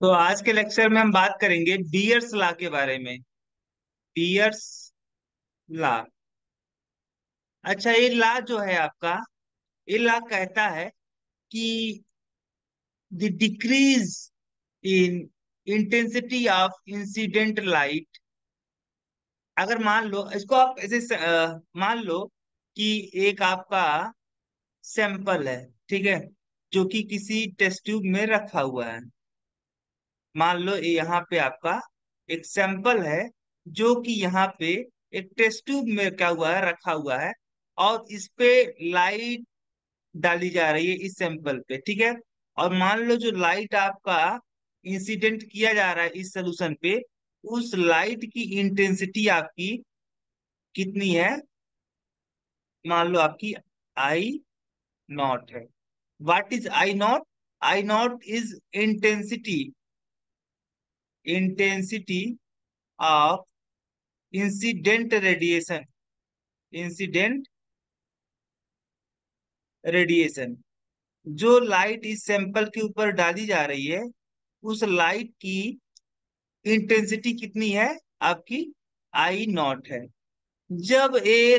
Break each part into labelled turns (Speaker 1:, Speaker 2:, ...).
Speaker 1: तो आज के लेक्चर में हम बात करेंगे बियर्स लॉ के बारे में। Bears law. अच्छा, ये लॉ जो है आपका, ये लॉ कहता है कि the decrease in intensity of incident light. अगर मान लो इसको आप ऐसे मान लो कि एक आपका सैंपल है, ठीक है, जो कि किसी टेस्ट ट्यूब में रखा हुआ है। मान लो ये यहाँ पे आपका एक सैंपल है जो कि यहाँ पे एक टेस्ट ट्यूब में क्या हुआ है, रखा हुआ है। और इस पे लाइट डाली जा रही है इस सैंपल पे, ठीक है। और मान लो जो लाइट आपका इंसिडेंट किया जा रहा है इस सोल्यूशन पे, उस लाइट की इंटेंसिटी आपकी कितनी है? मान लो आपकी आई नॉट है। What is I nought? I not is intensity, intensity of incident radiation, incident radiation. जो लाइट इस सैंपल के ऊपर डाली जा रही है, उस लाइट की इंटेंसिटी कितनी है आपकी? आई नॉट है। जब ए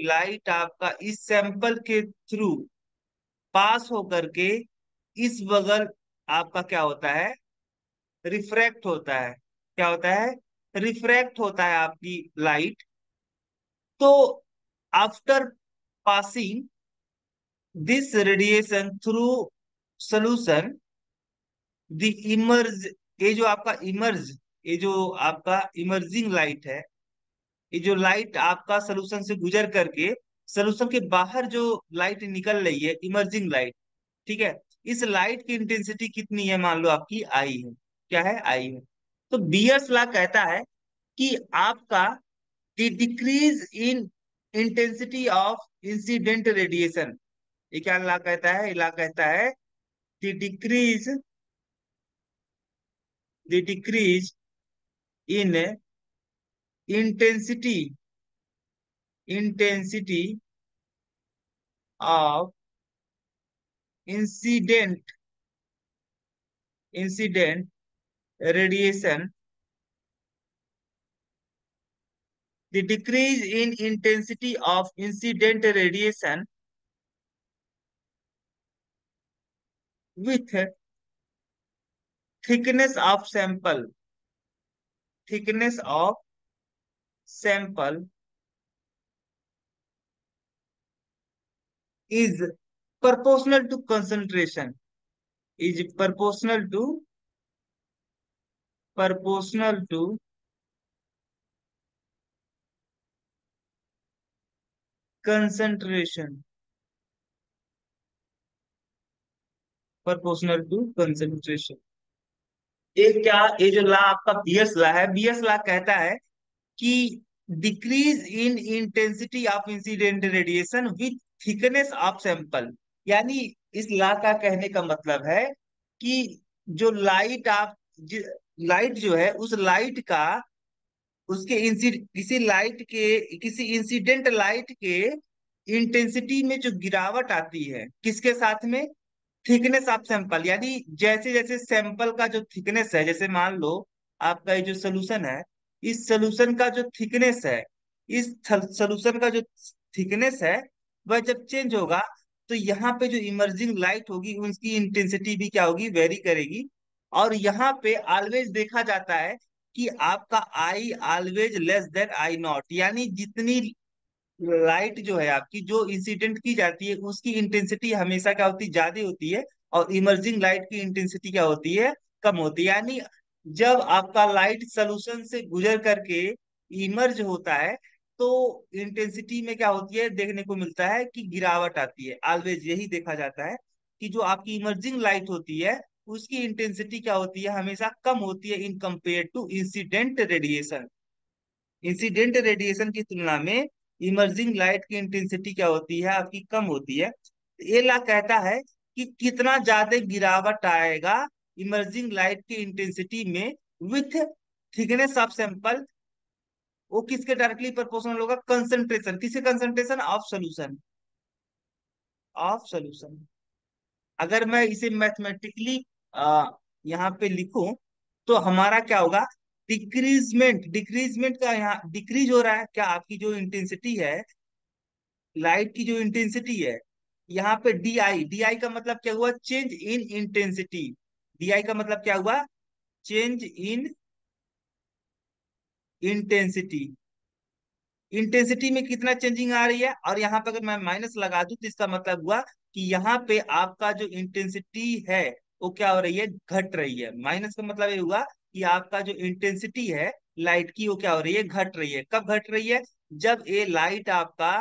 Speaker 1: लाइट आपका इस सैंपल के थ्रू पास होकर के इस बगल आपका क्या होता है, रिफ्रैक्ट होता है। क्या होता है? रिफ्रैक्ट होता है आपकी लाइट। तो after passing this radiation through solution, the emerge, ये जो आपका इमर्ज, ये जो आपका इमर्जिंग लाइट है, ये जो लाइट आपका सोल्यूशन से गुजर करके सोल्यूशन के बाहर जो लाइट निकल रही है, इमर्जिंग लाइट, ठीक है। इस लाइट की इंटेंसिटी कितनी है? मान लो आपकी आई है। क्या है? आई है। तो बियर्स लॉ कहता है कि आपका the decrease in intensity of incident radiation, ये क्या लॉ कहता है? ये लॉ कहता है the decrease, the decrease in intensity, intensity of incident, incident radiation, the decrease in intensity of incident radiation with thickness of sample, thickness of sample is proportional to concentration, is proportional to concentration, proportional to concentration। ये क्या, ये जो ला आपका bears ला है, bears ला कहता है कि decrease in intensity of incident radiation with thickness of sample. यानी इस ला का कहने का मतलब है कि जो लाइट आप, लाइट जो है उस लाइट का, उसके किसी लाइट के, किसी इंसिडेंट लाइट के इंटेंसिटी में जो गिरावट आती है, किसके साथ में? Thickness of sample. यानी जैसे जैसे सैंपल का जो थिकनेस है, जैसे मान लो आपका ये जो सोल्यूशन है, इस सोल्यूशन का जो थिकनेस है, इस सोल्यूशन का जो थिकनेस है, वह जब चेंज होगा तो यहाँ पे जो इमर्जिंग लाइट होगी उसकी इंटेंसिटी भी क्या होगी, वेरी करेगी। और यहाँ पे ऑलवेज देखा जाता है कि आपका I always less than I naught. यानी जितनी लाइट जो है आपकी, जो इंसिडेंट की जाती है, उसकी इंटेंसिटी हमेशा क्या होती है, ज्यादा होती है। और इमर्जिंग लाइट की इंटेंसिटी क्या होती है, कम होती है। यानी जब आपका लाइट सोल्यूशन से गुजर करके इमर्ज होता है, तो इंटेंसिटी में क्या होती है, देखने को मिलता है कि गिरावट आती है। ऑलवेज यही देखा जाता है कि जो आपकी इमर्जिंग लाइट होती है, उसकी इंटेंसिटी क्या होती है, हमेशा कम होती है in compare to incident radiation. Incident radiation की तुलना में इमर्जिंग लाइट की इंटेंसिटी क्या होती है, आपकी कम होती है। ये ला कहता है कि कितना ज्यादा गिरावट आएगा इमर्जिंग लाइट की इंटेंसिटी में विथ थिकनेस ऑफ सैंपल, वो किसके डायरेक्टली प्रोपोर्शनल होगा? कंसंट्रेशन। किसके? Concentration of solution, of solution. अगर मैं इसे मैथमेटिकली यहाँ पे लिखूं तो हमारा क्या होगा, डिक्रीजमेंट, डिक्रीजमेंट का यहाँ डिक्रीज हो रहा है क्या, आपकी जो इंटेंसिटी है, लाइट की जो इंटेंसिटी है, यहाँ पे डी आई, डी आई का मतलब क्या हुआ, change in intensity. D I का मतलब क्या हुआ, चेंज इन इंटेंसिटी। इंटेंसिटी में कितना चेंजिंग आ रही है, और यहाँ पे अगर मैं माइनस लगा दूं तो इसका मतलब हुआ कि यहाँ पे आपका जो इंटेंसिटी है वो क्या हो रही है, घट रही है। माइनस का मतलब ये हुआ कि आपका जो इंटेंसिटी है लाइट की वो क्या हो रही है, घट रही है। कब घट रही है, जब ये लाइट आपका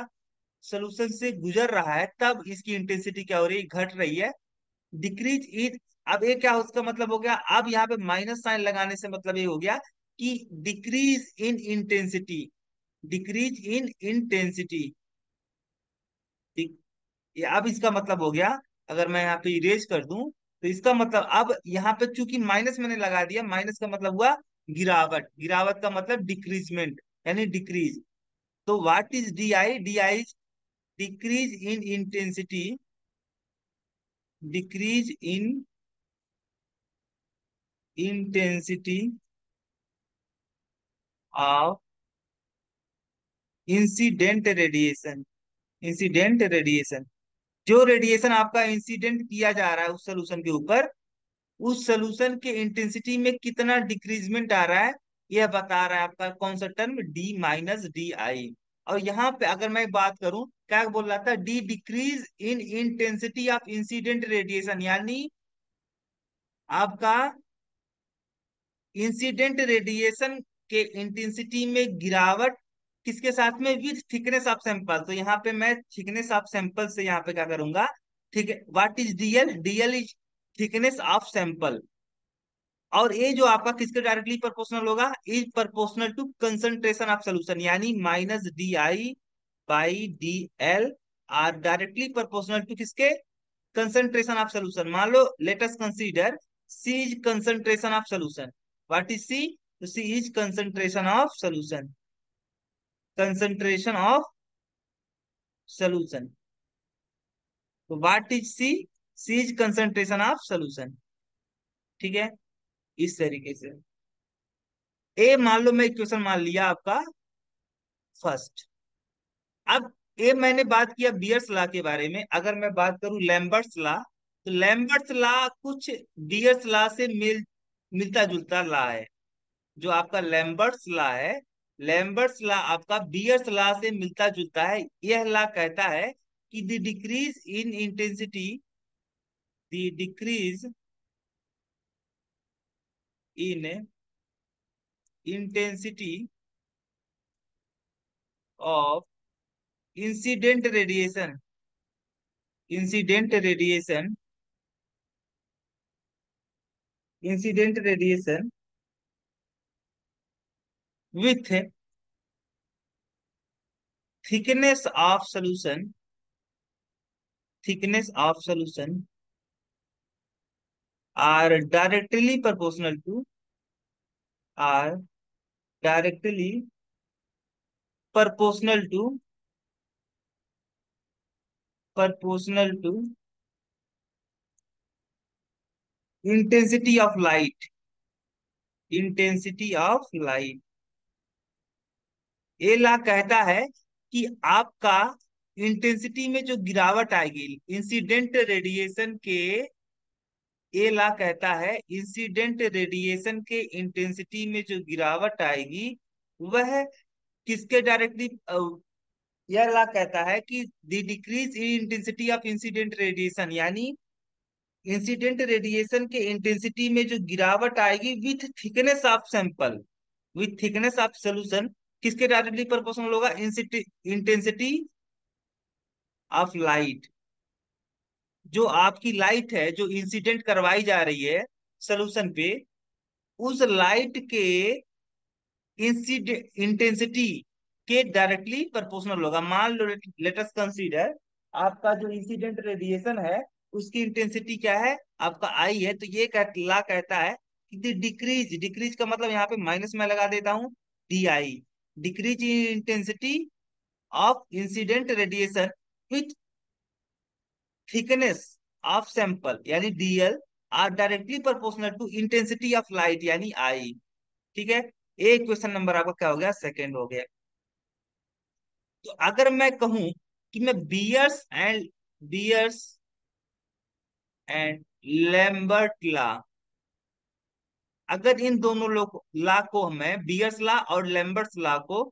Speaker 1: सोल्यूशन से गुजर रहा है तब इसकी इंटेंसिटी क्या हो रही है, घट रही है। डिक्रीज इन, अब ये क्या उसका मतलब हो गया, अब यहाँ पे माइनस साइन लगाने से मतलब ये हो गया कि decrease in intensity, decrease in intensity. ये अब इसका मतलब हो गया, अगर मैं यहाँ पे इरेज कर दूं तो इसका मतलब अब यहाँ पे चूंकि माइनस मैंने लगा दिया, माइनस का मतलब हुआ गिरावट, गिरावट का मतलब डिक्रीजमेंट यानी डिक्रीज। तो what is D I, D I decrease in intensity, decrease in intensity of incident radiation, incident radiation. जो रेडिएशन आपका इंसिडेंट किया जा रहा है उस सोल्यूशन के ऊपर, उस सोल्यूशन के इंटेंसिटी में कितना डिक्रीजमेंट आ रहा है, यह बता रहा है आपका कौन सा टर्म, डी माइनस डी आई। और यहाँ पे अगर मैं बात करूं, क्या बोल रहा था, D decrease in intensity of incident radiation, यानी आपका इंसिडेंट रेडिएशन के इंटेंसिटी में गिरावट किसके साथ में, विद थिकनेस ऑफ सैंपल। तो यहाँ पे मैं थिकनेस ऑफ सैंपल से यहाँ पे क्या करूंगा, ठीक है, what is DL, DL is thickness of sample. और ये जो आपका किसके डायरेक्टली प्रोपोर्शनल होगा, is proportional to concentration of solution, यानी minus D I by D L are directly proportional to किसके, कंसंट्रेशन ऑफ सोल्यूशन। मान लो let us consider C is concentration of solution. What is C, तो C is concentration of solution, concentration of solution. तो what is C, C is concentration of solution. ठीक है, इस तरीके से। ए मान लो मैं इक्वेशन मान लिया आपका फर्स्ट। अब ये मैंने बात किया बियर्स लॉ के बारे में, अगर मैं बात करूं लैम्बर्ट्स लॉ, तो लैम्बर्ट्स लॉ कुछ बियर्स लॉ से मिलता जुलता लॉ है। जो आपका लैम्बर्ट्स लॉ है, लैम्बर्ट्स लॉ आपका बियर्स लॉ से मिलता जुलता है। यह लॉ कहता है कि the decrease in intensity, the decrease in intensity of incident radiation, incident radiation, incident radiation with thickness of solution, thickness of solution are directly proportional to, are directly proportional to, proportional to intensity of light, intensity of light. ये ला कहता है कि आपका intensity में जो गिरावट आएगी incident radiation के, ये ला कहता है इंसिडेंट रेडिएशन के इंटेंसिटी में जो गिरावट आएगी वह किसके डायरेक्टली, यह ला कहता है कि the decrease in intensity of incident radiation, यानी इंसिडेंट रेडिएशन के इंटेंसिटी में जो गिरावट आएगी with thickness of sample, with thickness of solution, किसके डायरेक्टली प्रोपोर्शनल होगा, इंटेंसिटी ऑफ लाइट। जो आपकी लाइट है जो इंसिडेंट करवाई जा रही है सोल्यूशन पे, उस लाइट के इंटेंसिटी के डायरेक्टली प्रोपोर्शनल होगा। मान लो लेट अस कंसीडर आपका जो इंसिडेंट रेडिएशन है उसकी इंटेंसिटी क्या है, आपका आई है। तो ये ला कहता है कि डिक्रीज, डिक्रीज का मतलब यहाँ पे माइनस में लगा देता हूँ, D I, decrease in intensity of incident radiation with thickness of sample यानी DL are directly proportional to intensity of light यानी आई। ठीक है, एक क्वेश्चन नंबर आपका क्या हो गया, सेकंड हो गया। तो अगर मैं कहूं कि मैं बियर्स एंड लैम्बर्ट ला, अगर इन दोनों ला को मैं बियर्स ला और लैम्बर्ट्स ला को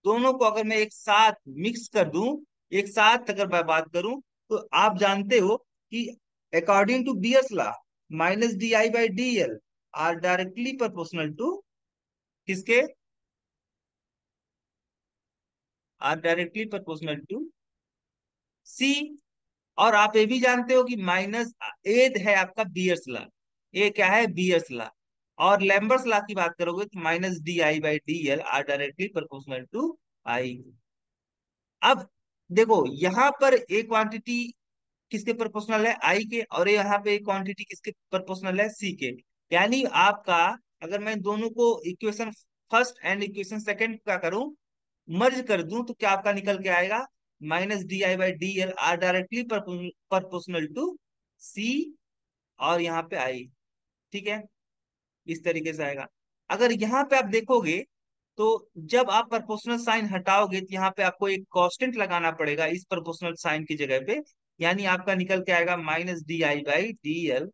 Speaker 1: दोनों को अगर मैं एक साथ मिक्स कर दूं, एक साथ अगर मैं बात करूं, तो आप जानते हो कि according to Beer's law minus D I by D L are directly proportional to किसके, are directly proportional to C. और आप ये भी जानते हो कि माइनस ए है आपका बियर्स ला, ए क्या है बियर्स ला। और लैम्बर्ट्स ला की बात करोगे तो minus D I by D L are directly proportional to I. अब देखो यहाँ पर एक क्वांटिटी किसके प्रोपोर्शनल है, आई के, और यहाँ पे एक क्वांटिटी किसके प्रोपोर्शनल है, सी के। यानी आपका अगर मैं दोनों को equation first and equation second का करूं, मर्ज कर दूं, तो क्या आपका निकल के आएगा, minus D I by D L are directly proportional to C और यहाँ पे आई। ठीक है, इस तरीके से आएगा। अगर यहाँ पे आप देखोगे तो जब आप प्रोपोर्शनल साइन हटाओगे तो यहाँ पे आपको एक कांस्टेंट लगाना पड़ेगा इस प्रोपोर्शनल साइन की जगह पे। यानी आपका निकल के आएगा minus D I by D L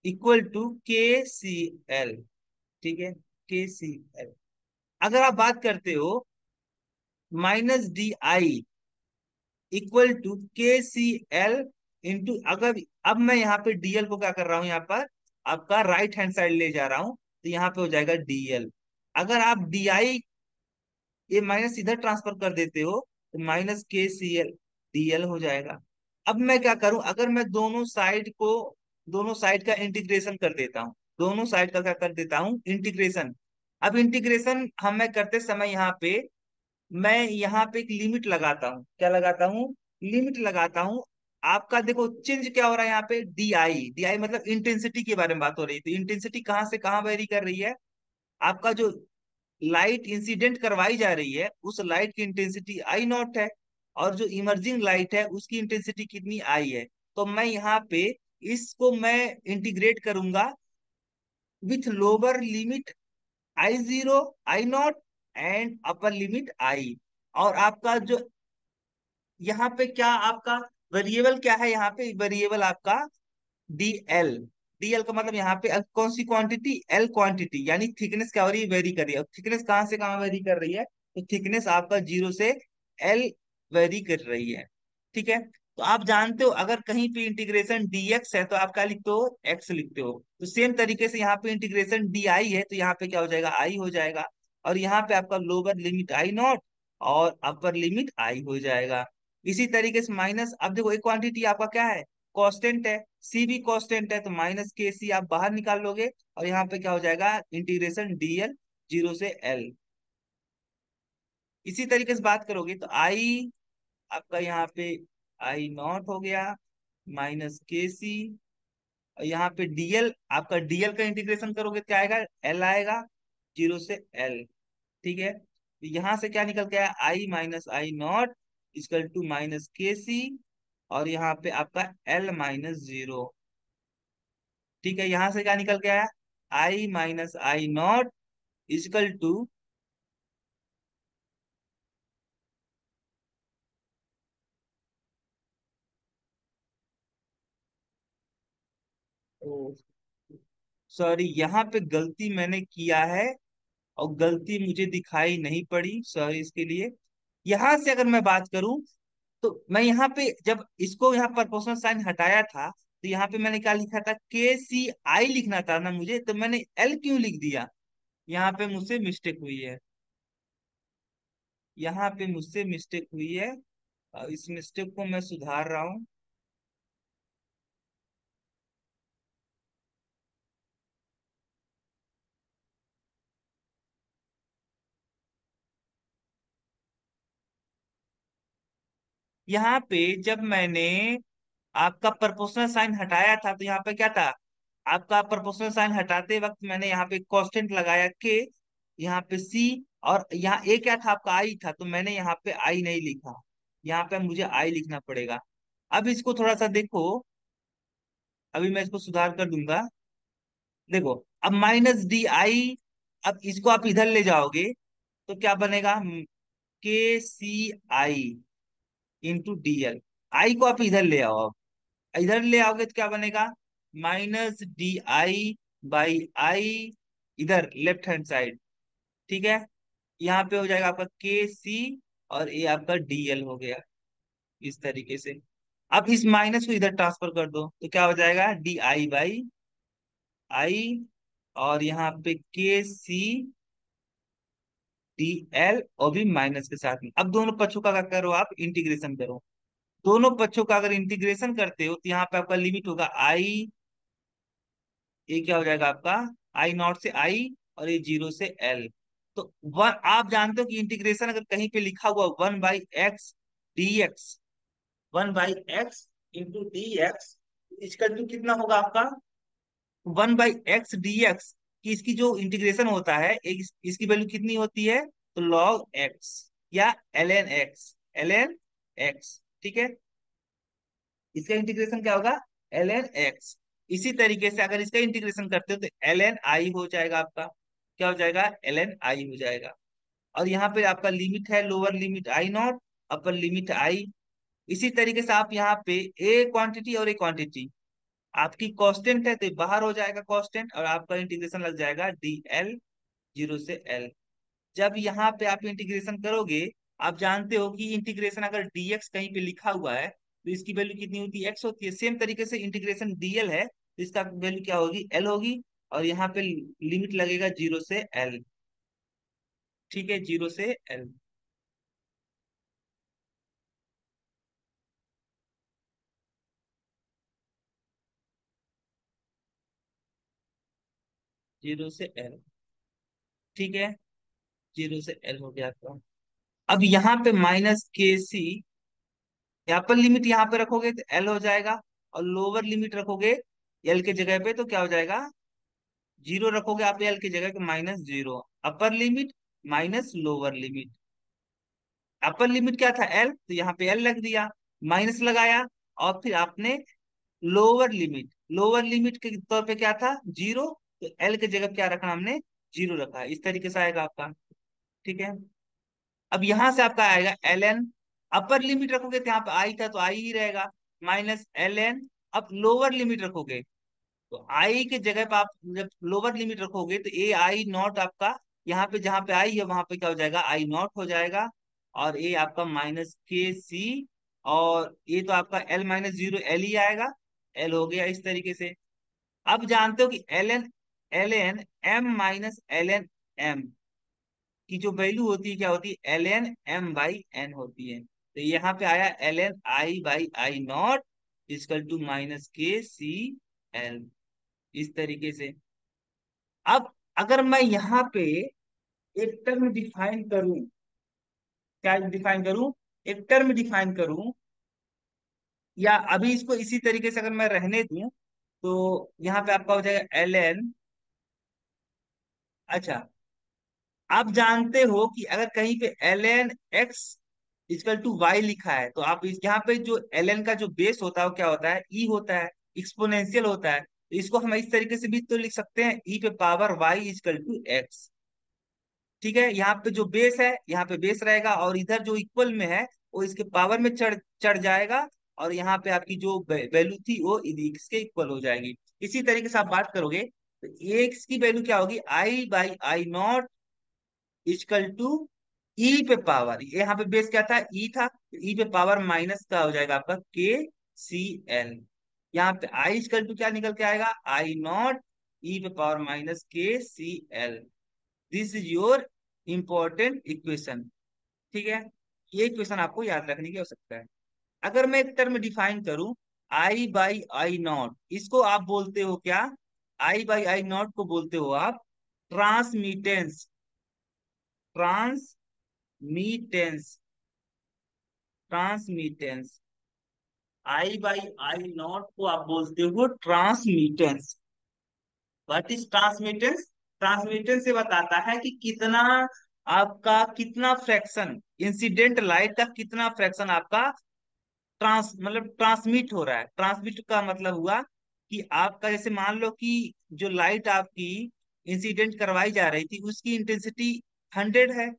Speaker 1: equal to K C L. ठीक है, के सी एल। अगर आप बात करते हो minus D I equal to K C L into, अगर अब मैं यहाँ पे डीएल को क्या कर रहा हूँ, यहाँ पर आपका राइट हैंड साइड ले जा रहा हूँ, तो यहाँ पे हो जाएगा डीएल। अगर आप डी आई ये माइनस इधर ट्रांसफर कर देते हो तो minus K C L D L हो जाएगा। अब मैं क्या करूं, अगर मैं दोनों साइड का इंटीग्रेशन कर देता हूं, दोनों साइड का क्या कर देता हूं, इंटीग्रेशन। अब इंटीग्रेशन हम मैं करते समय यहाँ पे मैं यहाँ पे एक लिमिट लगाता हूँ, क्या लगाता हूँ, लिमिट लगाता हूँ। आपका देखो चेंज क्या हो रहा है यहाँ पे, डी आई मतलब इंटेंसिटी के बारे में बात हो रही है। तो इंटेंसिटी कहाँ से कहाँ वेरी कर रही है, आपका जो लाइट इंसिडेंट करवाई जा रही है उस लाइट की इंटेंसिटी आई नॉट है, और जो इमर्जिंग लाइट है उसकी इंटेंसिटी कितनी आई है। तो मैं यहाँ पे इसको मैं इंटीग्रेट करूंगा with lower limit I zero, I nought and upper limit I. और आपका जो यहाँ पे क्या आपका वेरिएबल क्या है, यहाँ पे वेरिएबल आपका डीएल। डीएल का मतलब यहाँ पे अब कौन सी क्वांटिटी, एल क्वांटिटी, यानी थिकनेस क्या हो रही है, वेरी कर रही है। थिकनेस कहाँ से कहाँ वेरी कर रही है, तो थिकनेस आपका जीरो से एल वेरी कर रही है। ठीक है, तो आप जानते हो अगर कहीं पे इंटीग्रेशन डीएक्स है तो आप क्या लिखते हो, एक्स लिखते हो। तो सेम तरीके से यहाँ पे इंटीग्रेशन डी आई है तो यहाँ पे क्या हो जाएगा, आई हो जाएगा। और यहाँ पे आपका लोअर लिमिट आई नॉट और अपर लिमिट आई हो जाएगा। इसी तरीके से माइनस, अब देखो एक क्वांटिटी आपका क्या है, कांस्टेंट है, सी भी कांस्टेंट है, तो माइनस के सी आप बाहर निकाल लोगे और यहाँ पे क्या हो जाएगा, इंटीग्रेशन डीएल जीरो से एल। इसी तरीके से बात करोगे तो आई आपका यहाँ पे आई नॉट हो गया माइनस के सी, और यहाँ पे डीएल, आपका डीएल का इंटीग्रेशन करोगे क्या आएगा, एल आएगा जीरो से एल। ठीक है, तो यहाँ से क्या निकल के आया, I minus I nought equal to minus K C, और यहाँ पे आपका एल माइनस जीरो। ठीक है, यहां से क्या निकल के आया, I minus I not equal to, sorry यहाँ पे गलती मैंने किया है और गलती मुझे दिखाई नहीं पड़ी, सॉरी इसके लिए। यहां से अगर मैं बात करूं तो मैं यहाँ पे जब इसको यहाँ पर प्रोपोर्शनल साइन हटाया था तो यहाँ पे मैंने क्या लिखा था, के सी आई लिखना था ना मुझे, तो मैंने एल क्यों लिख दिया, यहाँ पे मुझसे मिस्टेक हुई है, यहाँ पे मुझसे मिस्टेक हुई है। इस मिस्टेक को मैं सुधार रहा हूँ। यहाँ पे जब मैंने आपका प्रोपोर्शनल साइन हटाया था तो यहाँ पे क्या था, आपका प्रोपोर्शनल साइन हटाते वक्त मैंने यहाँ पे कांस्टेंट लगाया के, यहाँ पे सी, और यहाँ ए क्या था आपका आई था, तो मैंने यहाँ पे आई नहीं लिखा, यहाँ पे मुझे आई लिखना पड़ेगा। अब इसको थोड़ा सा देखो, अभी मैं इसको सुधार कर दूंगा। देखो, अब माइनस डी आई, अब इसको आप इधर ले जाओगे तो क्या बनेगा, के सी आई इंटू डी एल। आई को आप इधर ले आओ, अब इधर ले आओगे तो क्या बनेगा, माइनस डी आई बाई आई, इधर लेफ्ट हैंड साइड। ठीक है, यहाँ पे हो जाएगा आपका के सी, और ये आपका डीएल हो गया इस तरीके से। अब इस माइनस को इधर ट्रांसफर कर दो तो क्या हो जाएगा, डी आई बाई आई, और यहाँ पे के सी डी एल, और भी माइनस के साथ में। अब दोनों पक्षों का क्या करो, आप इंटीग्रेशन करो। दोनों पक्षों का अगर इंटीग्रेशन करते हो तो यहाँ पे आपका लिमिट होगा आई, ये क्या हो जाएगा आपका, आई नॉट से आई, और ये जीरो से एल। तो वन, आप जानते हो कि इंटीग्रेशन अगर कहीं पे लिखा हुआ 1/x dx, 1/x into D x, इसका टू कितना होगा आपका, 1/x dx, कि इसकी जो इंटीग्रेशन होता है इसकी वैल्यू कितनी होती है, तो log x, या ln x। ठीक है, इसका इंटीग्रेशन क्या होगा, ln x। इसी तरीके से अगर इसका इंटीग्रेशन करते हो तो ln i हो जाएगा आपका, क्या हो जाएगा, ln i हो जाएगा। और यहाँ पे आपका लिमिट है, lower limit I nought, upper limit I. इसी तरीके से आप यहाँ पे ए क्वांटिटी और ए क्वांटिटी आपकी कांस्टेंट है तो ये बाहर हो जाएगा कांस्टेंट, और आपका इंटीग्रेशन लग जाएगा डी एल, जीरो से एल। जब यहाँ पे आप इंटीग्रेशन करोगे, आप जानते हो कि इंटीग्रेशन अगर dx कहीं पे लिखा हुआ है तो इसकी वैल्यू कितनी होती है, x होती है। सेम तरीके से इंटीग्रेशन dl है तो इसका वैल्यू क्या होगी, l होगी, और यहाँ पे लिमिट लगेगा जीरो से l। ठीक है, जीरो से l, जीरो से l। ठीक है, जीरो से l हो गया आपका। अब यहाँ पे माइनस के सी, यहाँ पर लिमिट यहाँ पे रखोगे तो l हो जाएगा, और लोअर लिमिट रखोगे l के जगह पे तो क्या हो जाएगा, जीरो रखोगे आप एल की जगह तो minus zero. Upper limit minus lower limit, upper limit क्या था एल, तो यहाँ पे एल लग दिया, माइनस लगाया, और फिर आपने लोअर लिमिट के तौर पे क्या था, जीरो, तो एल की जगह क्या रखा हमने, जीरो रखा। इस तरीके से आएगा आपका। ठीक है, अब यहां से आपका आएगा एल एन, अपर लिमिट रखोगे तो यहाँ पे आई था तो आई ही रहेगा, माइनस एल एन। अब लोअर लिमिट रखोगे तो आई के जगह पे आप जब लोअर लिमिट रखोगे तो ए आई नॉट आपका, यहाँ पे जहां पे आई है वहां पे क्या हो जाएगा, आई नॉट हो जाएगा, और ए आपका माइनस के सी, और ये तो आपका एल माइनस जीरो एल ही आएगा, एल हो गया इस तरीके से। अब जानते हो कि L N M minus L N M की जो वैल्यू होती है क्या होती है, L N M by N होती है। तो यहाँ पे आया L N I by I not equal to minus K C L, इस तरीके से। अब अगर मैं यहाँ पे एक टर्म डिफाइन करूं, क्या डिफाइन करूं, एक टर्म डिफाइन करूं, या अभी इसको इसी तरीके से अगर मैं रहने दूं तो यहाँ पे आपका हो जाएगा एल एन। अच्छा, आप जानते हो कि अगर कहीं पे L N X equal to Y लिखा है तो आप इस यहाँ पे जो एल एन का जो बेस होता है वो क्या होता है, ई होता है, एक्सपोनेंशियल होता है। तो इसको हम इस तरीके से भी तो लिख सकते हैं, ई पे power y equal to x. ठीक है, यहाँ पे जो बेस है यहाँ पे बेस रहेगा, और इधर जो इक्वल में है वो इसके पावर में चढ़ चढ़ जाएगा, और यहाँ पे आपकी जो वैल्यू थी वो इसके इक्वल हो जाएगी। इसी तरीके से आप बात करोगे तो एक्स की वैल्यू क्या होगी, I by I nought equal to E पे पावर, यहाँ पे बेस क्या था, ई था, ई पे पावर माइनस का हो जाएगा आपका के सी एल। यहाँ पे आई इक्वल टू क्या निकल के आएगा, आई नॉट ई पे power minus K C L. This is your important equation. ठीक है, ये इक्वेशन आपको याद रखने की आवश्यकता है। अगर मैं एक टर्म डिफाइन करूं, आई बाई आई नॉट, इसको आप बोलते हो क्या, आई बाई आई नॉट को बोलते हो आप transmittance, transmittance, transmittance. I by I not को आप बोलते हो transmittance. What is transmittance, transmittance से बताता है कि कितना आपका, कितना फ्रैक्शन इंसिडेंट लाइट का, कितना फ्रैक्शन आपका मतलब ट्रांसमिट हो रहा है। ट्रांसमिट का मतलब हुआ कि आपका जैसे मान लो कि जो लाइट आपकी इंसिडेंट करवाई जा रही थी उसकी इंटेंसिटी 100 है,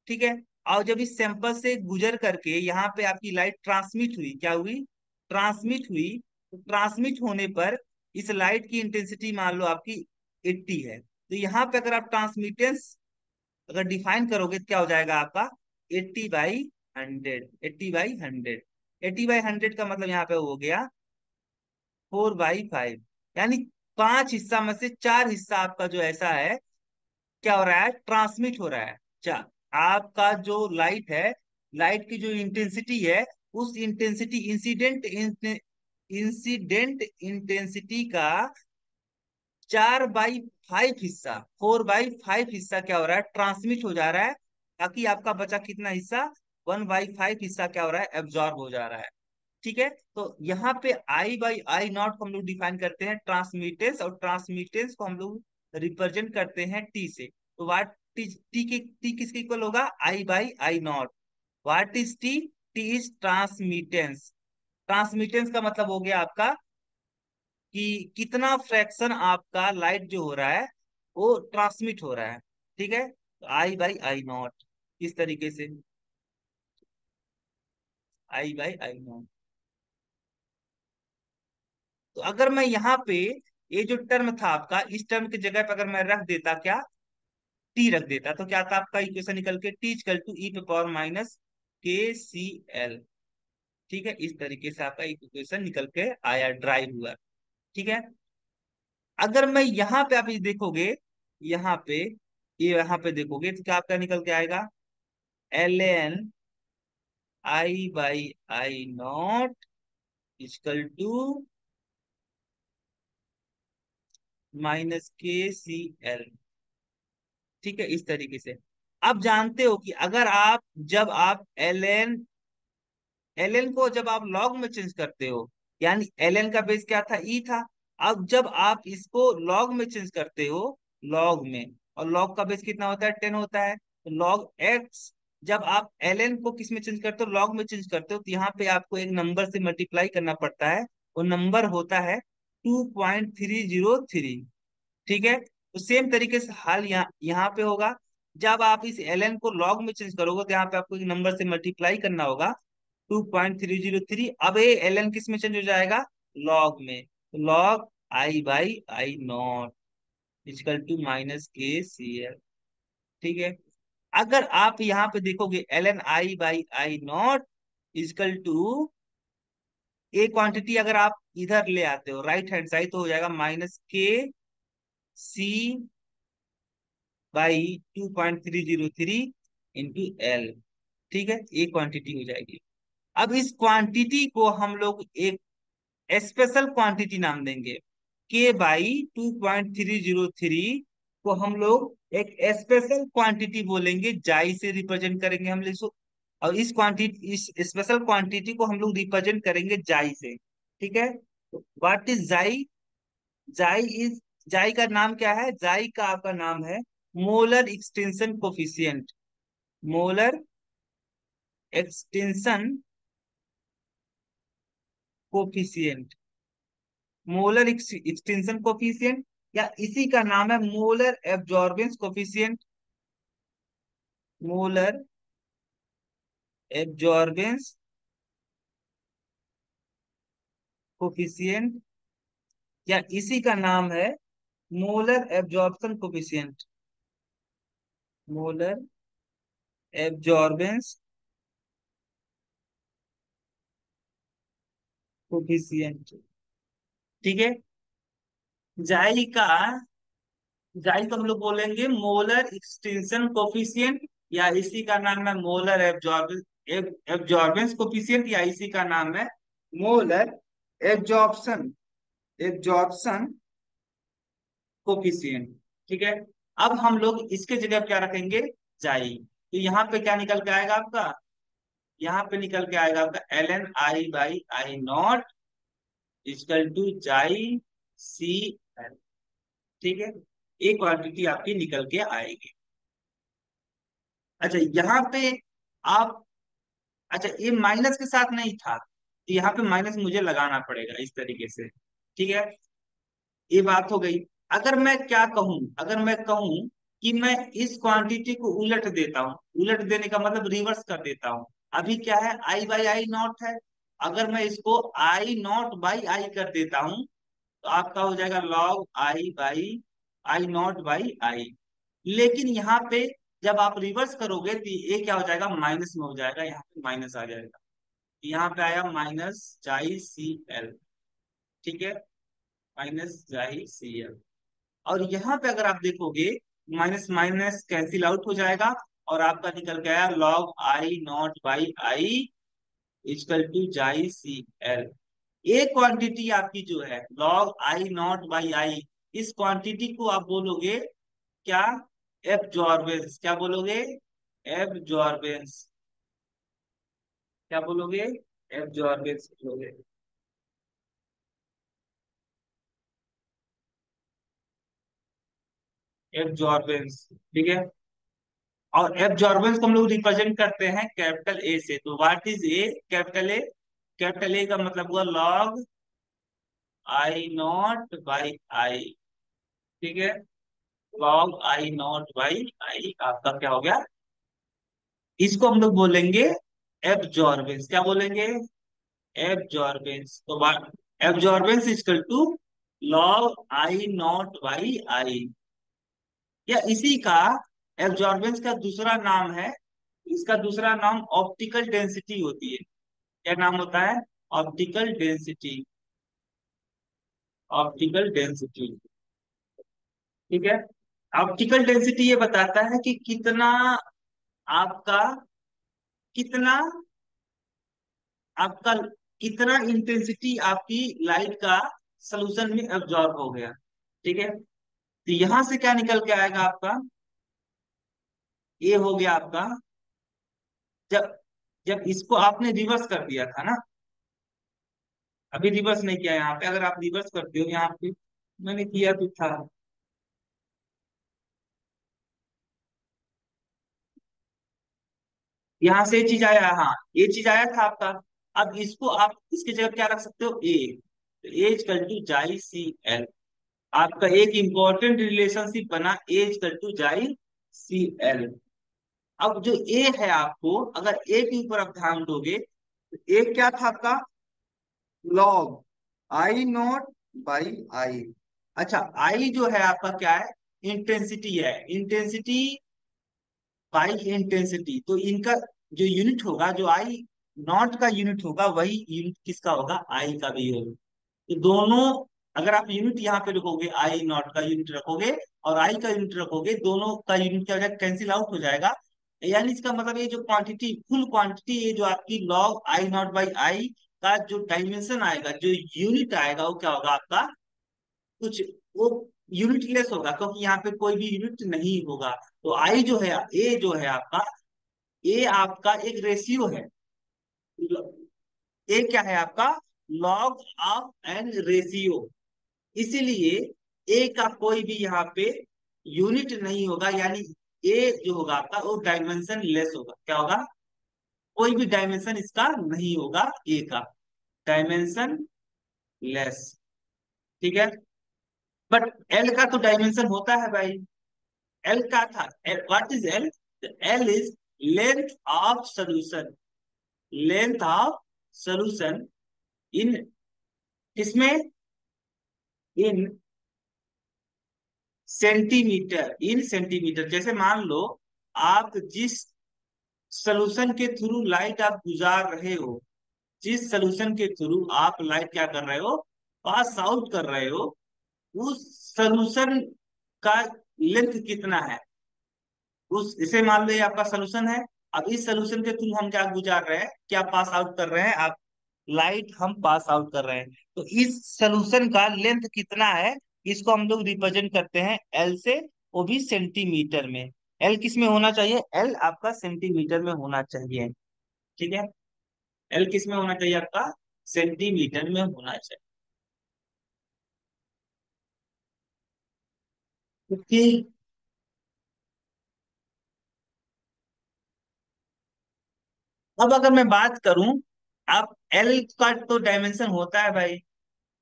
Speaker 1: ठीक है। और जब इस सैंपल से गुजर करके यहाँ पे आपकी लाइट ट्रांसमिट हुई, क्या हुई, ट्रांसमिट हुई, तो ट्रांसमिट होने पर इस लाइट की इंटेंसिटी मान लो आपकी 80 है। तो यहाँ पे अगर आप ट्रांसमिटेंस अगर डिफाइन करोगे तो क्या हो जाएगा आपका 80/100, 80/100। 80/100 का मतलब यहाँ पे हो गया 4/5, यानी 5 हिस्सा में से 4 हिस्सा आपका जो ऐसा है क्या हो रहा है, ट्रांसमिट हो रहा है। अच्छा, आपका जो लाइट है, लाइट की जो इंटेंसिटी है, उस इंटेंसिटी इंसिडेंट इंटेंसिटी का 4/5 हिस्सा, 4/5 हिस्सा क्या हो रहा है, ट्रांसमिट हो जा रहा है। ताकि आपका बचा कितना हिस्सा, 1/5 हिस्सा क्या हो रहा है, एब्जॉर्ब हो जा रहा है। ठीक है। तो यहाँ पे I/I0 को हम लोग डिफाइन करते हैं ट्रांसमिटेंस, और ट्रांसमिटेंस को हम लोग रिप्रेजेंट करते हैं टी से। तो वाट टी किसके इक्वल होगा, I/I0। What is T, T is transmittance. Transmittance का मतलब हो गया आपका कि कितना फ्रैक्शन आपका लाइट जो हो रहा है वो ट्रांसमिट हो रहा है। ठीक है, तो I/I0 इस तरीके से, I/I0। तो अगर मैं यहाँ पे ये जो टर्म था आपका, इस टर्म की जगह पे अगर मैं रख देता क्या, टी रख देता, तो क्या था आपका इक्वेशन निकल के, टी इक्वल टू E⁻⁻KCl। ठीक है, इस तरीके से आपका इक्वेशन निकल के आया, ड्राइव हुआ। ठीक है। अगर मैं यहाँ पे आप ये देखोगे, यहाँ पे ये यहाँ पे देखोगे तो क्या आपका निकल के आएगा, ln I/I0 equal to -KCl। ठीक है, इस तरीके से। आप जानते हो कि अगर आप, जब आप एल एन को जब आप लॉग में चेंज करते हो, यानी एल एन का बेस क्या था, ई था। अब जब आप इसको लॉग में चेंज करते हो, लॉग में, और लॉग का बेस कितना होता है, 10 होता है, तो लॉग एक्स, जब आप एल एन को किस में चेंज करते हो, लॉग में चेंज करते हो, तो यहाँ पे आपको एक नंबर से मल्टीप्लाई करना पड़ता है। वो नंबर होता है 2.303। ठीक है, तो सेम तरीके से हाल यहाँ पे होगा। जब आप इस ln को log में चेंज करोगे तो यहाँ पे आपको एक नंबर से मल्टीप्लाई करना होगा, 2.303। अब ये ln किस में चेंज हो जाएगा, log में। तो log I/I0 equal to -KCl। ठीक है। अगर आप यहाँ पे देखोगे ln I/I0 equal to, a quantity अगर आप इधर ले आते हो राइट हैंड साइड, तो हो जाएगा -KC बाई 2.303 इंटू एल। ठीक है, ये क्वांटिटी हो जाएगी। अब इस क्वांटिटी को हम लोग एक स्पेशल क्वांटिटी नाम देंगे, K/2.303 को हम लोग एक स्पेशल क्वांटिटी बोलेंगे, जाई से रिप्रेजेंट करेंगे हम लोग इसको। और इस क्वांटिटी, इस स्पेशल क्वांटिटी को हम लोग रिप्रेजेंट करेंगे जाई से। ठीक है, व्हाट इज जाई, जाई इज, जाई का नाम क्या है, जाई का आपका नाम है molar extension coefficient. Molar extension coefficient, molar extension coefficient, या इसी का नाम है molar absorbance coefficient. Molar absorbance coefficient, या इसी का नाम है molar absorption coefficient. Molar absorbance coefficient. ठीक है। जाई का, जाई को हम लोग बोलेंगे मोलर एक्सटेंशन कोफिशिएंट, या इसी का नाम है मोलर एब्जॉर्बेंस कोफिशिएंट, या इसी का नाम है मोलर एब्जॉर्प्शन एब्जॉर्प्शन कोफिशिएंट। ठीक है। अब हम लोग इसके जगह क्या रखेंगे, जाई। तो यहाँ पे क्या निकल के आएगा आपका, यहाँ पे निकल के आएगा आपका ln I/I0 इक्वल टू जाई CL। ठीक है, एक क्वांटिटी आपकी निकल के आएगी। अच्छा, यहाँ पे आप, अच्छा ये माइनस के साथ नहीं था, तो यहाँ पे माइनस मुझे लगाना पड़ेगा इस तरीके से। ठीक है, ये बात हो गई। अगर मैं क्या कहूं, अगर मैं कहूं कि मैं इस क्वांटिटी को उलट देता हूं, उलट देने का मतलब रिवर्स कर देता हूं। अभी क्या है, आई बाई आई नॉट है। अगर मैं इसको आई नॉट बाई आई कर देता हूं तो आपका हो जाएगा log I by I not by आई। लेकिन यहाँ पे जब आप रिवर्स करोगे तो ये क्या हो जाएगा, माइनस में हो जाएगा, यहाँ पे माइनस आ जाएगा। यहाँ पे आया माइनस जाई सी एल। ठीक है, माइनस जाई सी एल। और यहाँ पे अगर आप देखोगे, माइनस माइनस कैंसिल आउट हो जाएगा, और आपका निकल के आया log I not by I equal to जाई सी एल। ये क्वांटिटी आपकी जो है log I not by I, इस क्वांटिटी को आप बोलोगे क्या, एब्जॉर्बेंस। क्या बोलोगे, एब्जॉर्बेंस। क्या बोलोगे, एब्जॉर्बेंस बोलोगे। एब्जॉर्बेंस, ठीक है। और एब्जॉर्बेंस को हम लोग रिप्रेजेंट करते हैं कैपिटल ए से। तो what is a, capital A. Capital A का मतलब हुआ log I not by I. ठीक है, लॉग आई नॉट बाई आई आपका क्या हो गया, इसको हम लोग बोलेंगे एब्जॉर्बेंस। क्या बोलेंगे, एब्जॉर्बेंस। तो absorbance equal to log I not by I, या इसी का एब्जॉर्बेंस का दूसरा नाम है, इसका दूसरा नाम ऑप्टिकल डेंसिटी होती है। क्या नाम होता है, ऑप्टिकल डेंसिटी। ऑप्टिकल डेंसिटी, ठीक है। ऑप्टिकल डेंसिटी ये बताता है कि कितना आपका, कितना आपका कितना इंटेंसिटी आपकी लाइट का सोल्यूशन में एब्जॉर्ब हो गया। ठीक है, तो यहां से क्या निकल के आएगा आपका, ये हो गया आपका, जब जब इसको आपने रिवर्स कर दिया था ना, अभी रिवर्स नहीं किया यहाँ पे, अगर आप रिवर्स करते हो यहाँ पे, मैंने किया तो था। यहाँ से ये चीज आया, हाँ ये चीज आया था आपका। अब इसको आप इसकी जगह क्या रख सकते हो, ए। तो ए इक्वल टू जाई सी एल। आपका एक इंपॉर्टेंट रिलेशनशिप बना, ए इक्वल टू जाई सी एल। अब जो ए है, आपको अगर ए के ऊपर आप ध्यान दोगे तो ए क्या था आपका, लॉग आई नॉट बाई आई। अच्छा, आई जो है आपका क्या है, इंटेंसिटी है। इंटेंसिटी बाई इंटेंसिटी, तो इनका जो यूनिट होगा, जो आई नॉट का यूनिट होगा, वही यूनिट किसका होगा, आई का भी होगा। तो दोनों, अगर आप यूनिट यहाँ पे रखोगे, आई नॉट का यूनिट रखोगे और आई का यूनिट रखोगे, दोनों का यूनिट क्या हो जाएगा, कैंसिल आउट हो जाएगा। यानी इसका मतलब ये जो क्वांटिटी, फुल क्वांटिटी, ये जो आपकी लॉग आई नॉट बाई आई का जो डायमेंशन आएगा, जो यूनिट आएगा, वो क्या होगा आपका, कुछ वो यूनिट लेस होगा, क्योंकि यहाँ पे कोई भी यूनिट नहीं होगा। तो आई जो है, ए जो है आपका, ए आपका एक रेशियो है। ए क्या है आपका, लॉग ऑफ एन रेशियो। इसीलिए ए का कोई भी यहाँ पे यूनिट नहीं होगा, यानी ए जो होगा आपका वो डायमेंशन लेस होगा। क्या होगा, कोई भी डायमेंशन इसका नहीं होगा, ए का डायमेंशन लेस। ठीक है, बट एल का तो डायमेंशन होता है भाई। एल का था, what is L, L is length of solution. Length of solution in, किसमें, इन सेंटीमीटर, इन सेंटीमीटर। जैसे मान लो आप जिस सोल्यूशन के थ्रू लाइट आप गुजार रहे हो, जिस सोल्यूशन के थ्रू आप लाइट क्या कर रहे हो, पास आउट कर रहे हो, उस सोल्यूशन का लेंथ कितना है, उस, इसे मान लो ये आपका सोल्यूशन है। अब इस सोल्यूशन के थ्रू हम क्या गुजार रहे हैं, क्या पास आउट कर रहे हैं आप, लाइट हम पास आउट कर रहे हैं। तो इस सोल्यूशन का लेंथ कितना है, इसको हम लोग रिप्रेजेंट करते हैं एल से, वो भी सेंटीमीटर में। एल किस में होना चाहिए, एल आपका सेंटीमीटर में होना चाहिए। ठीक है, एल किस में होना चाहिए आपका, सेंटीमीटर में होना चाहिए। क्योंकि अब अगर मैं बात करूं, आप एल का तो डायमेंशन होता है भाई,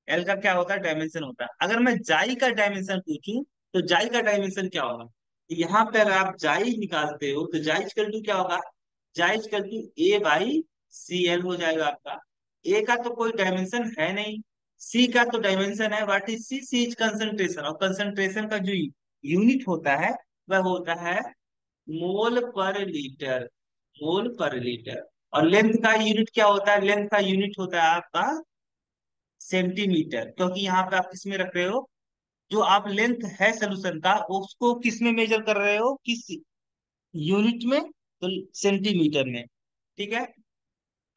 Speaker 1: एल का क्या होता है, डायमेंशन होता है। अगर मैं जाई का डायमेंशन पूछूं तो जाई का डायमेंशन क्या होगा? यहाँ पे अगर आप जाई निकालते हो तो जाई इक्वल टू क्या होगा, जाई equal to A by C L हो जाएगा आपका। ए का तो कोई डायमेंशन है नहीं, सी का तो डायमेंशन है। What is C? C is concentration, और कंसंट्रेशन का जो यूनिट होता है वह होता है मोल पर लीटर, मोल पर लीटर। और लेंथ का यूनिट क्या होता है? लेंथ का यूनिट होता है आपका सेंटीमीटर, क्योंकि यहाँ पे आप किस में रख रहे हो, जो आप लेंथ है सोल्यूशन का उसको किस में मेजर कर रहे हो, किस यूनिट में, तो सेंटीमीटर में। ठीक है।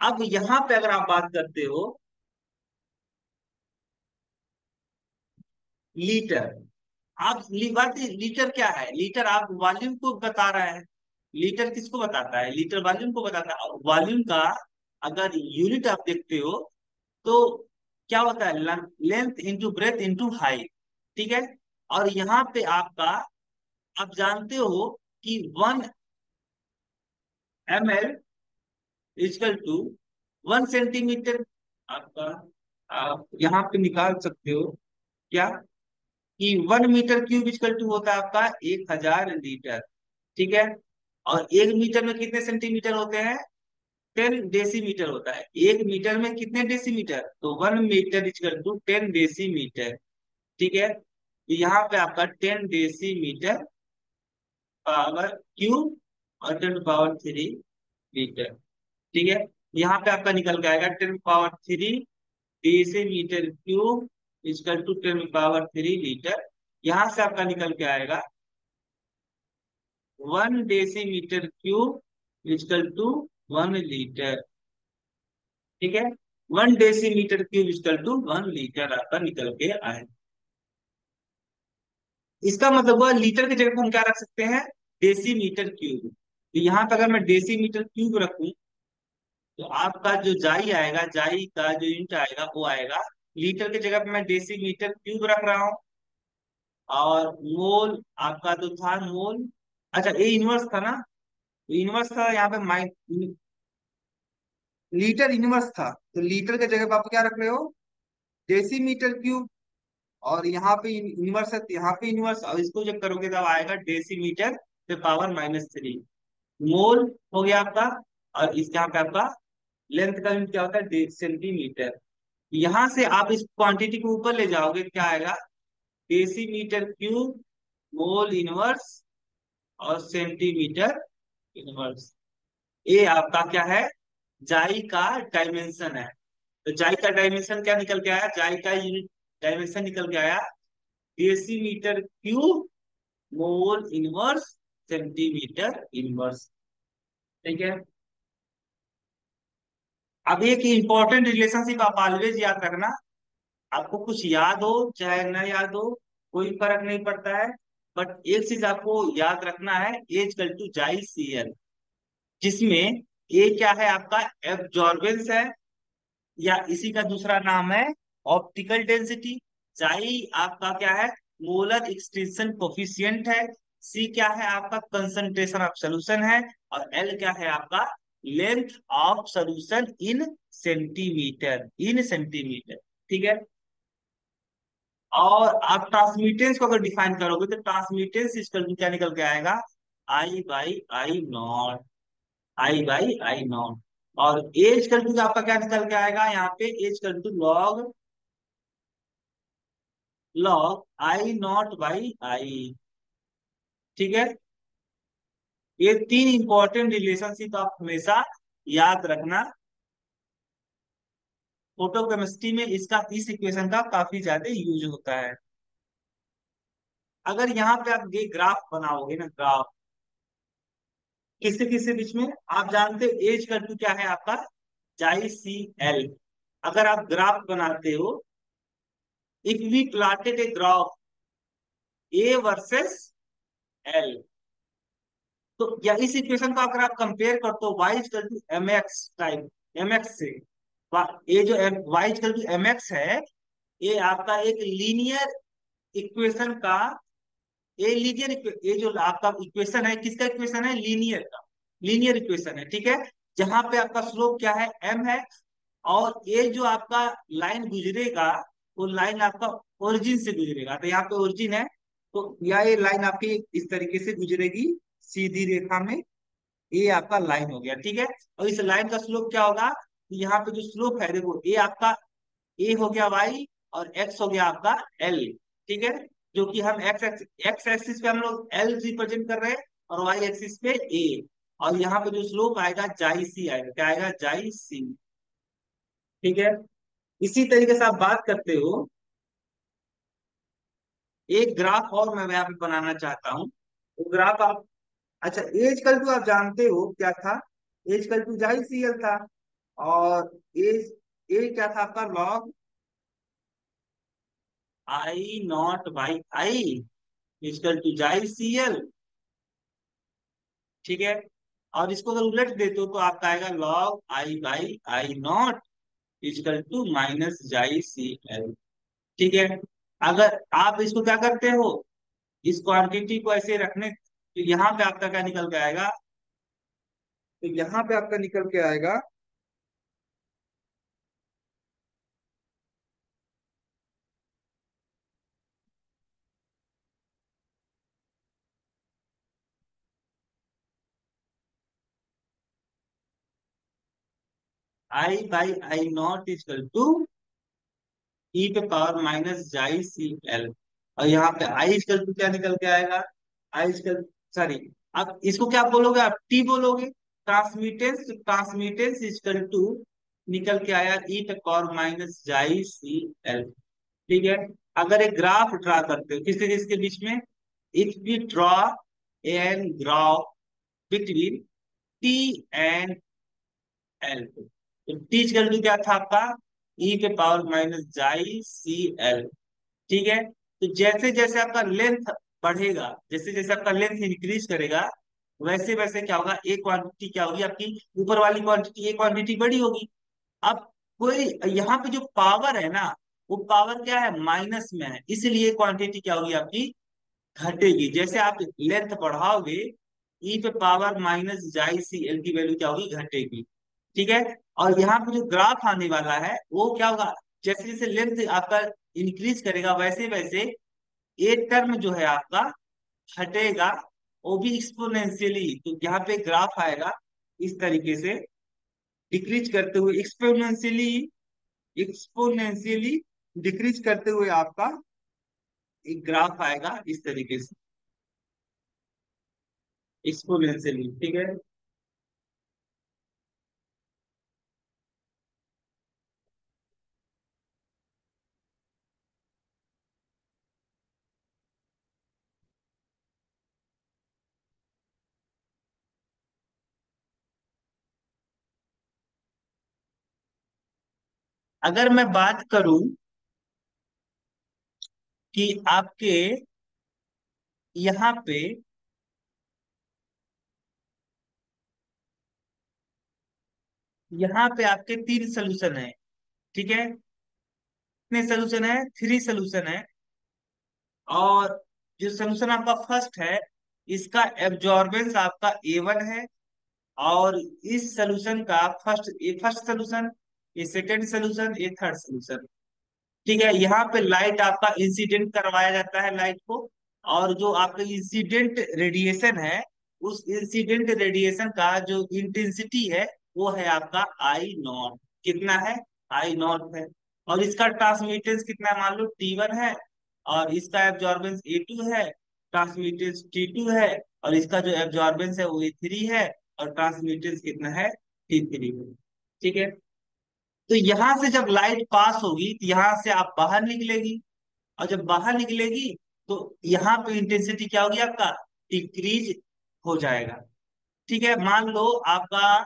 Speaker 1: अब यहाँ पे अगर आप बात करते हो लीटर, आप बात लीटर क्या है, लीटर आप वॉल्यूम को बता रहा है। लीटर किसको बताता है? लीटर वॉल्यूम को बताता है। वॉल्यूम का अगर यूनिट आप देखते हो तो क्या होता है, length into breadth into height. ठीक है। और यहाँ पे आपका, आप जानते हो कि 1 ml इजकल टू 1 सेंटीमीटर। आपका आप यहाँ पे निकाल सकते हो क्या, कि 1 मीटर क्यूब इजकल टू होता है आपका 1000 लीटर। ठीक है। और 1 मीटर में कितने सेंटीमीटर होते हैं? 10 डेसीमीटर होता है। 1 मीटर में कितने डेसीमीटर? तो 1 मीटर इजकल टू 10 डेसीमीटर। ठीक है। तो यहाँ पे आपका 10 डेसीमीटर पावर क्यूब और 10 पावर 3 लीटर। ठीक है। यहाँ पे आपका निकल के आएगा 10 power 3 decimetre cube equal to 10 power 3 litre. यहाँ से आपका निकल के आएगा 1 decimetre cube equal to 1 litre. ठीक है। 1 decimetre cube equal to 1 litre आपका निकल के आए। इसका मतलब हुआ लीटर की जगह पे हम क्या रख सकते हैं, डेसीमीटर क्यूब। तो यहाँ पे अगर मैं डेसीमीटर क्यूब रखूं तो आपका जो जाई आएगा, जाई का जो यूनिट आएगा वो आएगा, लीटर की जगह पे मैं डेसीमीटर क्यूब रख रहा हूँ। और मोल आपका जो था मोल, अच्छा ए इनवर्स था ना, तो इनवर्स था यहाँ पे लीटर इनवर्स था, तो लीटर की जगह पे आप क्या रख रहे हो, डेसीमीटर क्यूब। और यहाँ पे इनवर्स है तो यहाँ पे इनवर्स, और इसको जब करोगे तब आएगा डेसीमीटर पे पावर -3 मोल हो गया आपका। और इस यहाँ पे आपका लेंथ का यूनिट क्या होता है, सेंटीमीटर। यहां से आप इस क्वांटिटी को ऊपर ले जाओगे तो क्या आएगा, डेसीमीटर क्यूब मोल इनवर्स और सेंटीमीटर इनवर्स। ये आपका क्या है, जाई का डायमेंशन है। तो जाई का डायमेंशन क्या निकल के आया, जाई का यूनिट डायमेंशन निकल के आया decimetre cube mole inverse centimetre inverse. ठीक है। अब एक इंपॉर्टेंट रिलेशनशिप आप ऑलवेज याद रखना, आपको कुछ याद हो चाहे न याद हो कोई फर्क नहीं पड़ता है, बट एक चीज आपको याद रखना है, एज कल टू जाई सी एल, जिसमें ए क्या है आपका, एब्जॉर्बेंस है, या इसी का दूसरा नाम है ऑप्टिकल डेंसिटी। जाई आपका क्या है, मोलर एक्सटेंशन कोफिशिएंट है। सी क्या है आपका, कंसंट्रेशन ऑफ सॉल्यूशन है। और एल क्या है आपका, length of solution in centimetre, in centimetre. ठीक है। और आप ट्रांसमिटेंस को अगर डिफाइन करोगे तो ट्रांसमिटेंस इसका क्या निकल के आएगा, I by I nought, I by I nought. और एज कर टू आपका क्या निकल के आएगा, यहाँ पे एज कर टू log, log I not by I. ठीक है। ये तीन इंपॉर्टेंट रिलेशनशिप आप हमेशा याद रखना। फोटोकेमिस्ट्री में इसका, इस इक्वेशन का काफी ज्यादा यूज होता है। अगर यहाँ पे आप ये ग्राफ बनाओगे ना, ग्राफ किससे किससे बीच में, आप जानते हो एज कर टू क्या है आपका, चाई सी एल। अगर आप ग्राफ बनाते हो, if we plotted a graph A versus L, तो या इस इक्वेशन को अगर आप कंपेयर करते हो Y equal to M X type, M X से, ये जो Y equal to M X है, ये आपका एक लीनियर इक्वेशन का, ये लीनियर, ये जो आपका इक्वेशन है किसका इक्वेशन है, लीनियर का, लीनियर इक्वेशन है। ठीक है। जहां पे आपका स्लोप क्या है, एम है, और ये जो आपका लाइन गुजरेगा वो लाइन आपका ओरिजिन से गुजरेगा। तो यहाँ पे ओरिजिन है, तो या ये लाइन आपकी इस तरीके से गुजरेगी सीधी रेखा में। ये आपका लाइन हो गया, ठीक है। और इस लाइन का स्लोप क्या होगा, यहाँ पे जो स्लोप है देखो, ये आपका ए हो गया वाई, और एक्स हो गया आपका एल, ठीक है। जो कि हम एक्स एक्सिस पे हम लोग एल रिप्रेजेंट कर रहे हैं, और वाई एक्सिस पे ए। और यहाँ पे जो स्लोप आएगा जाई सी आएगा, क्या आएगा, जाई सी, ठीक है। इसी तरीके से आप बात करते हो, एक ग्राफ और मैं यहाँ पे बनाना चाहता हूँ। वो ग्राफ आप, अच्छा एज कल टू आप जानते हो क्या था, एज कल टू जाई सी एल था। और एज ए क्या था आपका, log I not by I equal to जाई सी एल, ठीक है। और इसको अगर उलट देते हो तो आपका आएगा log I by I not equal to minus जाई सी एल, ठीक है। अगर आप इसको क्या करते हो, इस क्वांटिटी को ऐसे रखने, तो यहाँ पे आपका क्या निकल के आएगा, तो यहाँ पे आपका निकल के आएगा I by I not equal to E पे पावर माइनस जाई सी एल। और यहाँ पे आई इजकल टू क्या निकल के आएगा, आई इजकल, सॉरी, अब इसको क्या बोलोगे, आप टी बोलोगे। ट्रांसमिटेंस इजकल टू निकल के आया ई पे पावर माइनस जाई सी एल, ठीक है। अगर एक ग्राफ ड्रा करते हो किसी किसके बीच में, if we draw an graph between T and L, तो टी इजकल टू क्या था आपका, ई पे पावर माइनस जाई सी एल, ठीक है। तो जैसे जैसे आपका लेंथ बढ़ेगा, जैसे जैसे आपका लेंथ इंक्रीज करेगा, वैसे वैसे क्या होगा, एक क्वांटिटी क्या होगी आपकी, ऊपर वाली क्वांटिटी एक क्वांटिटी बड़ी होगी। अब कोई यहाँ पे जो पावर है ना, वो पावर क्या है, माइनस में है, इसलिए क्वांटिटी क्या होगी आपकी, घटेगी। जैसे आप लेंथ बढ़ाओगे, ई पे पावर माइनस जाई सी एल की वैल्यू क्या होगी, घटेगी, ठीक है। और यहाँ पे जो ग्राफ आने वाला है वो क्या होगा, जैसे जैसे लेंथ आपका इंक्रीज करेगा, वैसे वैसे ये टर्म जो है आपका घटेगा, वो भी एक्सपोनेंशियली। तो यहाँ पे ग्राफ आएगा इस तरीके से, डिक्रीज करते हुए एक्सपोनेंशियली, एक्सपोनेंशियली डिक्रीज करते हुए आपका एक ग्राफ आएगा इस तरीके से, एक्सपोनेंशियली, ठीक है। अगर मैं बात करूं कि आपके यहाँ पे, यहाँ पे आपके तीन सोल्यूशन है, ठीक है। कितने सोल्यूशन है, थ्री सोल्यूशन है। और जो सोल्यूशन आपका फर्स्ट है, इसका एब्जॉर्बेंस आपका A1 है। और इस सोल्यूशन का फर्स्ट, ये फर्स्ट सोल्यूशन, ये सेकंड सोल्यूशन, ये थर्ड सोल्यूशन, ठीक है। यहाँ पे लाइट आपका इंसिडेंट करवाया जाता है लाइट को। और जो आपका इंसिडेंट रेडिएशन है, उस इंसिडेंट रेडिएशन का जो इंटेंसिटी है, वो है आपका आई नॉट। कितना है, आई नॉट है। और इसका ट्रांसमिटेंस कितना है, मान लो T1 है। और इसका एब्जॉर्बेंस A2 है, ट्रांसमिटेंस T2 है। और इसका जो एब्जॉर्बेंस है वो A3 है। और ट्रांसमिटेंस कितना है, T3 है, ठीक है। तो यहां से जब लाइट पास होगी, तो यहां से आप बाहर निकलेगी। और जब बाहर निकलेगी, तो यहाँ पे इंटेंसिटी क्या होगी आपका, डिक्रीज हो जाएगा, ठीक है। मान लो आपका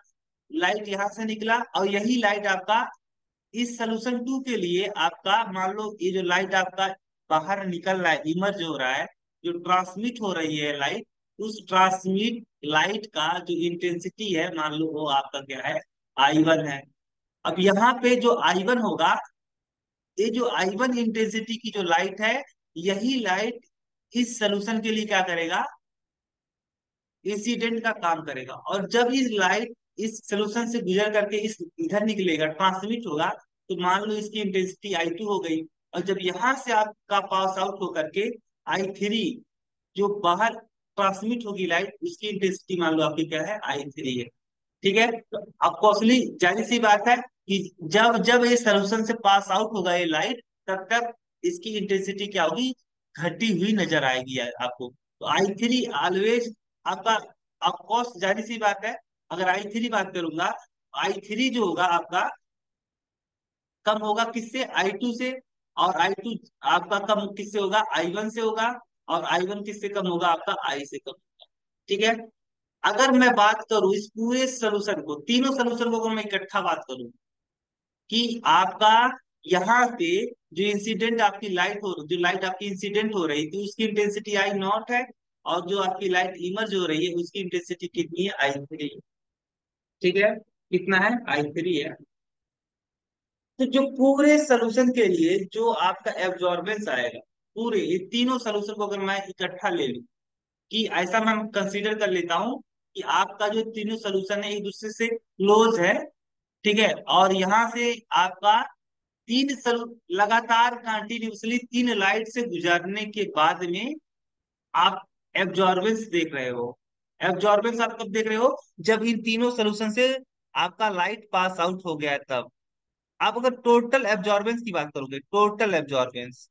Speaker 1: लाइट यहाँ से निकला, और यही लाइट आपका इस सोल्यूशन टू के लिए आपका, मान लो ये जो लाइट आपका बाहर निकल रहा है, इमर्ज हो रहा है, जो ट्रांसमिट हो रही है लाइट, उस ट्रांसमिट लाइट का जो इंटेंसिटी है, मान लो वो आपका क्या है, I1 है। अब यहाँ पे जो I1 होगा, ये जो I1 इंटेंसिटी की जो लाइट है, यही लाइट इस सोल्यूशन के लिए क्या करेगा, इंसिडेंट का काम करेगा। और जब इस लाइट इस सोल्यूशन से गुजर करके इस इधर निकलेगा, ट्रांसमिट होगा, तो मान लो इसकी इंटेंसिटी I2 हो गई। और जब यहाँ से आपका पास आउट होकर के I3 जो बाहर ट्रांसमिट होगी लाइट, उसकी इंटेंसिटी मान लो आपकी क्या है, I3 है। ठीक है, तो अब कौशली जाहिर सी बात है कि जब जब ये सोल्यूशन से पास आउट होगा ये लाइट, तब तक इसकी इंटेंसिटी क्या होगी, घटी हुई नजर आएगी आपको। तो I3 ऑलवेज आपका, ऑफकोर्स जाहिर सी बात है, अगर I3 बात करूंगा, I3 जो होगा आपका कम होगा किससे, I2 से। और I2 आपका कम किससे होगा, I1 से होगा। और I1 किससे कम होगा, आपका I से कम। ठीक है, अगर मैं बात करूं इस पूरे सोल्यूशन को, तीनों सोल्यूशन को अगर मैं इकट्ठा बात करूं कि आपका यहाँ पे जो इंसिडेंट आपकी लाइट हो, जो लाइट आपकी इंसिडेंट हो रही थी उसकी इंटेंसिटी I0 है, और जो आपकी लाइट इमर्ज हो रही है उसकी इंटेंसिटी कितनी है, I3। ठीक है, कितना है, I3 है। तो जो पूरे सोल्यूशन के लिए जो आपका एब्जॉर्बेंस आएगा, पूरे ये तीनों सोल्यूशन को अगर मैं इकट्ठा ले लूं, कि ऐसा मैं कंसीडर कर लेता हूं कि आपका जो तीनों सोल्यूशन है एक दूसरे से क्लोज है। ठीक है, और यहाँ से आपका लगातार कंटिन्यूसली तीन लाइट से गुजरने के बाद में आप एब्जॉर्बेंस देख रहे हो। एब्जॉर्बेंस आप कब देख रहे हो, जब इन तीनों सोल्यूशन से आपका लाइट पास आउट हो गया है तब। आप अगर टोटल एब्जॉर्बेंस की बात करोगे, टोटल एब्जॉर्बेंस,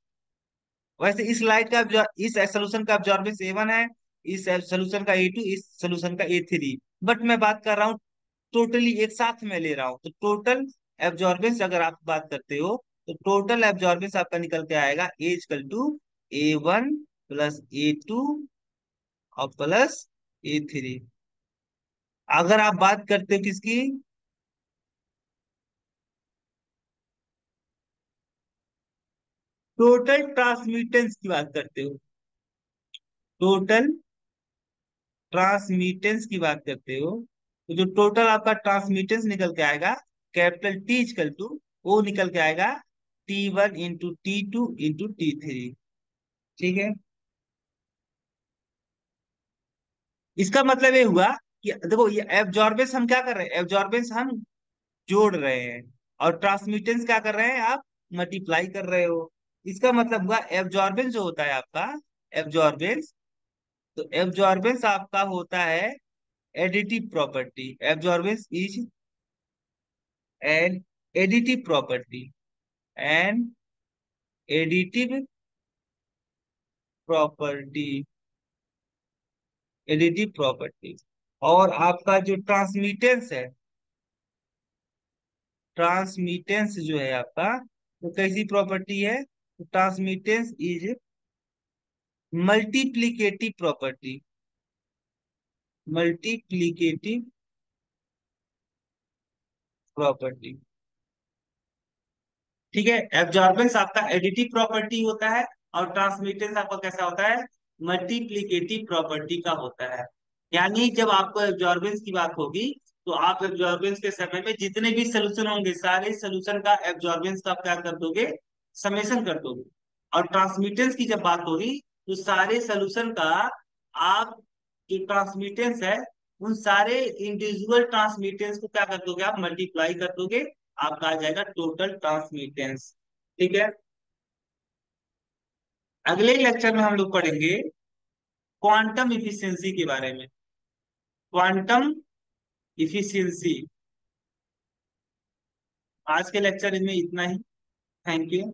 Speaker 1: वैसे इस लाइट का इस सोल्यूशन का एब्जॉर्बेंस A1 है, इस सोल्यूशन का A2, इस सोल्यूशन का A3। बट मैं बात कर रहा हूँ टोटली, एक साथ में ले रहा हूँ, तो टोटल एब्जॉर्बेंस अगर आप बात करते हो, तो टोटल एब्जॉर्बेंस आपका निकल के आएगा A=A1 प्लस A2 और प्लस A3। अगर आप बात करते हो किसकी, टोटल ट्रांसमिटेंस की बात करते हो, टोटल ट्रांसमिटेंस की बात करते हो, तो जो टोटल आपका ट्रांसमिटेंस निकल के आएगा, कैपिटल T इक्वल टू, वो निकल के आएगा T1 × T2 × T3। ठीक है, इसका मतलब ये हुआ कि देखो ये एब्जॉर्बेंस हम क्या कर रहे हैं, एब्जॉर्बेंस हम जोड़ रहे हैं, और ट्रांसमिटेंस क्या कर रहे हैं, आप मल्टीप्लाई कर रहे हो। इसका मतलब हुआ एब्जॉर्बेंस जो होता है आपका, एब्जॉर्बेंस, तो एब्जॉर्बेंस आपका होता है additive property. Absorbance is an additive property, an additive property, additive property. और आपका जो ट्रांसमिटेंस है, ट्रांसमिटेंस जो है आपका, तो कैसी प्रॉपर्टी है, transmittance is multiplicative property, multiplicative property. ठीक है, एब्जॉर्बेंस आपका एडिटिव प्रॉपर्टी होता है, और ट्रांसमिटेंस आपका कैसा होता है, मल्टीप्लीकेटिव प्रॉपर्टी का होता है। यानी जब आपको एब्जॉर्बेंस की बात होगी, तो आप एब्जॉर्बेंस के समय में जितने भी सोल्यूशन होंगे, सारे सोल्यूशन का एब्जॉर्बेंस का आप क्या कर दोगे, समेशन कर दोगे। और ट्रांसमिटेंस की जब बात होगी, तो सारे सोल्यूशन का आप जो ट्रांसमिटेंस है, उन सारे इंडिविजुअल ट्रांसमिटेंस को क्या कर दोगे, आप मल्टीप्लाई कर दोगे, आपका आ जाएगा टोटल ट्रांसमिटेंस। ठीक है, अगले लेक्चर में हम लोग पढ़ेंगे क्वांटम इफिशियंसी के बारे में। Quantum efficiency. आज के लेक्चर में इतना ही। Thank you.